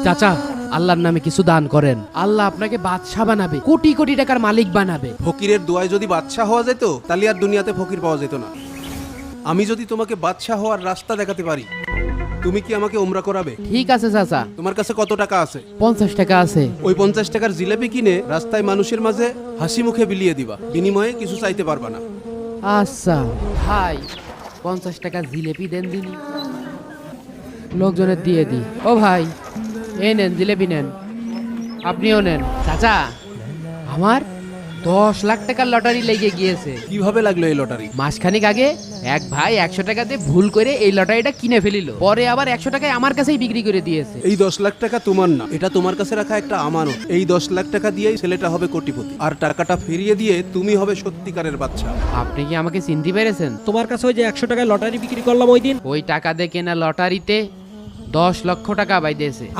চাচা, আল্লাহর নামে কিছু দান করেন। আল্লাহ আপনাকে বাদশাহ বানাবে, কোটি কোটি টাকার মালিক বানাবে। ফকিরের দোয়ায় যদি বাদশাহ হওয়া যেত তাহলে আর দুনিয়াতে ফকির পাওয়া যেত না। আমি যদি তোমাকে বাদশাহ হওয়ার রাস্তা দেখাতে পারি, তুমি কি আমাকে উমরা করাবে? ঠিক আছে চাচা। তোমার কাছে কত টাকা আছে? 50 টাকা আছে। ওই 50 টাকার জিলেপি কিনে রাস্তায় মানুষের মাঝে হাসি মুখে বিলিয়ে দিবা, বিনিময়ে কিছু চাইতে পারবা না। আচ্ছা ভাই, 50 টাকা জিলেপি দেন দিনি, লোকজনের দিয়ে দি। ও ভাই, এই নেন জিলেপি নেন, আপনিও নেন। চাচা, আমার 10 লাখ টাকার লটারি লেগে গিয়েছে। কিভাবে লাগলো এই লটারি? মাসখানেক আগে এক ভাই 100 টাকাতে ভুল করে এই লটারিটা কিনে ফেলিল, পরে আবার 100 টাকায় আমার কাছেই বিক্রি করে দিয়েছে। এই 10 লাখ টাকা তোমার না, এটা তোমার কাছে রাখা একটা আমানত। এই 10 লাখ টাকা দিয়েই ছেলেটা হবে কোটিপতি, আর টাকাটা ফিরিয়ে দিয়ে তুমি হবে সত্যিকারের বাচ্চা। আপনি কি আমাকে চিনতে পেরেছেন? তোমার কাছে ওই যে 100 টাকায় লটারি বিক্রি করলাম ওই দিন, ওই টাকা দিয়ে কেনা লটারিতে 10 লক্ষ টাকা বাইদেছে।